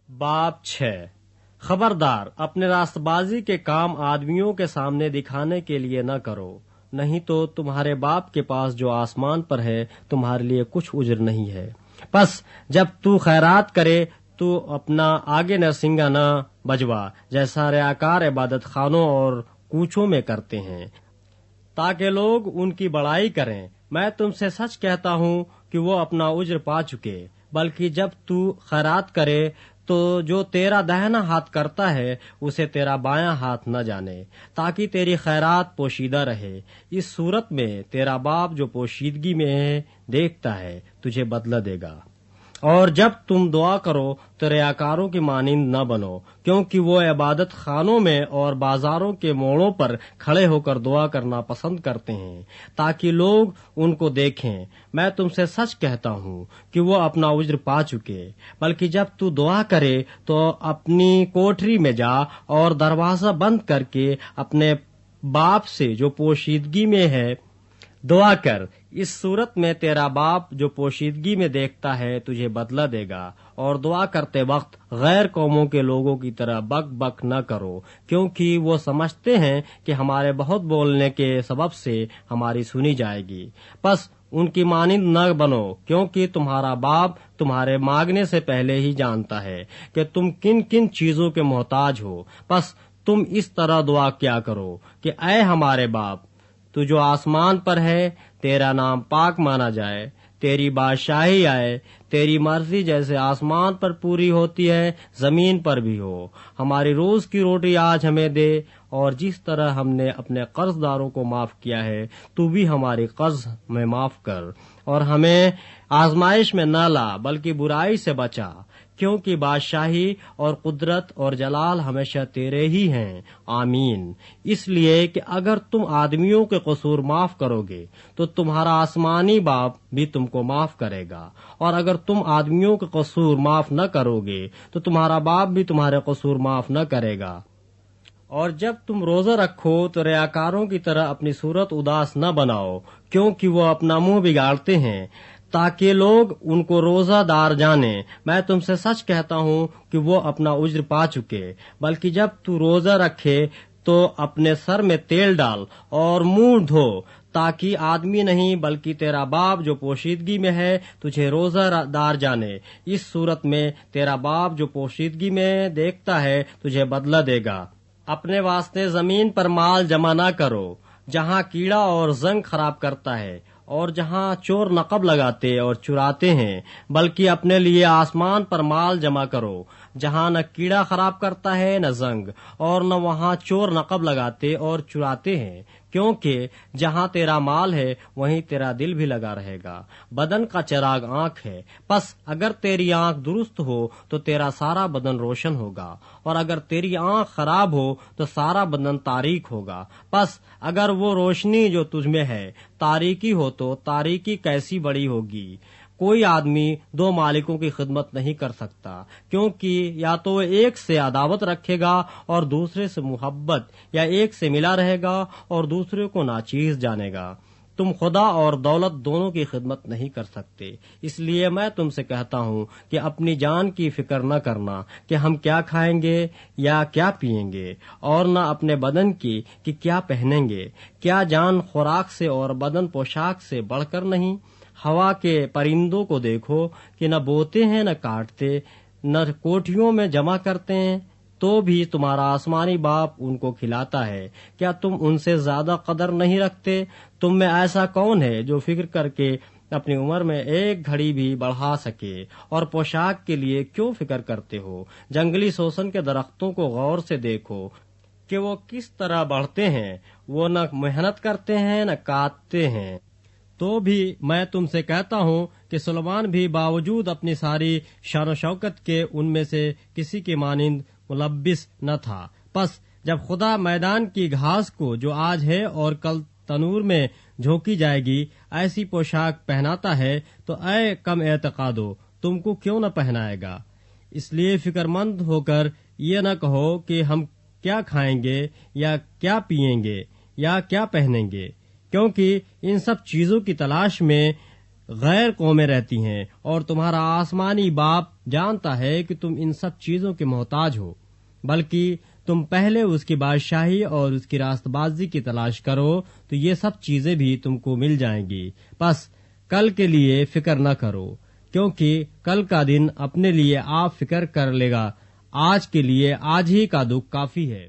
बाब 6। खबरदार, अपने रास्तबाजी के काम आदमियों के सामने दिखाने के लिए न करो, नहीं तो तुम्हारे बाप के पास जो आसमान पर है तुम्हारे लिए कुछ उज्र नहीं है। बस जब तू खैरात करे तो अपना आगे नरसिंगा न बजवा, जैसा रियाकार इबादत खानों और कूचों में करते हैं, ताकि लोग उनकी बड़ाई करें। मैं तुमसे सच कहता हूँ कि वो अपना उज्र पा चुके। बल्कि जब तू खैरात करे तो जो तेरा दाहिना हाथ करता है उसे तेरा बायां हाथ न जाने, ताकि तेरी खैरात पोशीदा रहे। इस सूरत में तेरा बाप जो पोशीदगी में देखता है तुझे बदला देगा। और जब तुम दुआ करो तो रियाकारों की मानिंद न बनो, क्योंकि वो इबादत खानों में और बाजारों के मोड़ों पर खड़े होकर दुआ करना पसंद करते हैं, ताकि लोग उनको देखें। मैं तुमसे सच कहता हूँ कि वो अपना उज्र पा चुके। बल्कि जब तू दुआ करे तो अपनी कोठरी में जा और दरवाजा बंद करके अपने बाप से जो पोशीदगी में है दुआ कर। इस सूरत में तेरा बाप जो पोशीदगी में देखता है तुझे बदला देगा। और दुआ करते वक्त गैर कौमों के लोगों की तरह बक बक न करो, क्योंकि वो समझते हैं कि हमारे बहुत बोलने के सबब से हमारी सुनी जाएगी। बस उनकी मानिंद न बनो, क्योंकि तुम्हारा बाप तुम्हारे मांगने से पहले ही जानता है कि तुम किन किन चीजों के मोहताज हो। बस तुम इस तरह दुआ क्या करो कि ऐ हमारे बाप, तू जो आसमान पर है, तेरा नाम पाक माना जाए, तेरी बादशाही आए, तेरी मर्जी जैसे आसमान पर पूरी होती है जमीन पर भी हो। हमारी रोज की रोटी आज हमें दे, और जिस तरह हमने अपने कर्जदारों को माफ किया है तू भी हमारी कर्ज में माफ कर। और हमें आजमाइश में न ला, बल्कि बुराई से बचा, क्योंकि बादशाही और कुदरत और जलाल हमेशा तेरे ही हैं। आमीन। इसलिए कि अगर तुम आदमियों के कसूर माफ करोगे तो तुम्हारा आसमानी बाप भी तुमको माफ करेगा, और अगर तुम आदमियों के कसूर माफ न करोगे तो तुम्हारा बाप भी तुम्हारे कसूर माफ न करेगा। और जब तुम रोजा रखो तो रियाकारों की तरह अपनी सूरत उदास न बनाओ, क्योंकि वो अपना मुंह बिगाड़ते हैं ताकि लोग उनको रोजादार जाने। मैं तुमसे सच कहता हूँ कि वो अपना उज्र पा चुके। बल्कि जब तू रोजा रखे तो अपने सर में तेल डाल और मुंह धो, ताकि आदमी नहीं बल्कि तेरा बाप जो पोशीदगी में है तुझे रोजादार जाने। इस सूरत में तेरा बाप जो पोशीदगी में देखता है तुझे बदला देगा। अपने वास्ते जमीन पर माल जमा न करो, जहाँ कीड़ा और जंग खराब करता है और जहाँ चोर नकब लगाते और चुराते हैं, बल्कि अपने लिए आसमान पर माल जमा करो, जहाँ न कीड़ा खराब करता है न जंग, और न वहाँ चोर नकब लगाते और चुराते हैं। क्योंकि जहाँ तेरा माल है वहीं तेरा दिल भी लगा रहेगा। बदन का चिराग आँख है। बस अगर तेरी आँख दुरुस्त हो तो तेरा सारा बदन रोशन होगा, और अगर तेरी आँख खराब हो तो सारा बदन तारीक होगा। बस अगर वो रोशनी जो तुझमें है तारीकी हो तो तारीकी कैसी बड़ी होगी। कोई आदमी दो मालिकों की खिदमत नहीं कर सकता, क्योंकि या तो एक से अदावत रखेगा और दूसरे से मुहब्बत, या एक से मिला रहेगा और दूसरे को नाचीज जानेगा। तुम खुदा और दौलत दोनों की खिदमत नहीं कर सकते। इसलिए मैं तुमसे कहता हूँ कि अपनी जान की फिक्र न करना कि हम क्या खाएंगे या क्या पिएंगे, और न अपने बदन की कि क्या पहनेंगे। क्या जान खुराक से और बदन पोशाक से बढ़कर नहीं? हवा के परिंदों को देखो कि न बोते हैं न काटते, न कोठियों में जमा करते हैं, तो भी तुम्हारा आसमानी बाप उनको खिलाता है। क्या तुम उनसे ज्यादा कदर नहीं रखते? तुम में ऐसा कौन है जो फिक्र करके अपनी उम्र में एक घड़ी भी बढ़ा सके? और पोशाक के लिए क्यों फिक्र करते हो? जंगली सोसन के दरख्तों को गौर से देखो कि वो किस तरह बढ़ते हैं। वो न मेहनत करते हैं न काटते हैं। तो भी मैं तुमसे कहता हूँ कि सुलेमान भी बावजूद अपनी सारी शान शौकत के उनमें से किसी की मानिंद मुलब्बिस न था। बस जब खुदा मैदान की घास को जो आज है और कल तनूर में झोंकी जाएगी ऐसी पोशाक पहनाता है, तो ऐ कम एतकादो, तुमको क्यों न पहनाएगा। इसलिए फिक्रमंद होकर ये न कहो कि हम क्या खाएंगे या क्या पिएंगे या क्या पहनेंगे, क्योंकि इन सब चीजों की तलाश में غیر قومیں رہتی ہیں، اور تمہارا آسمانی باپ جانتا ہے کہ تم ان سب چیزوں کے محتاج ہو، بلکہ تم پہلے اس کی بادشاہی اور اس کی راست بازی کی تلاش کرو تو یہ سب چیزیں بھی تم کو مل جائیں گی۔ بس کل کے لیے فکر نہ کرو، کیونکہ کل کا دن اپنے لیے آپ فکر کر لے گا، آج کے لیے آج ہی کا دکھ کافی ہے۔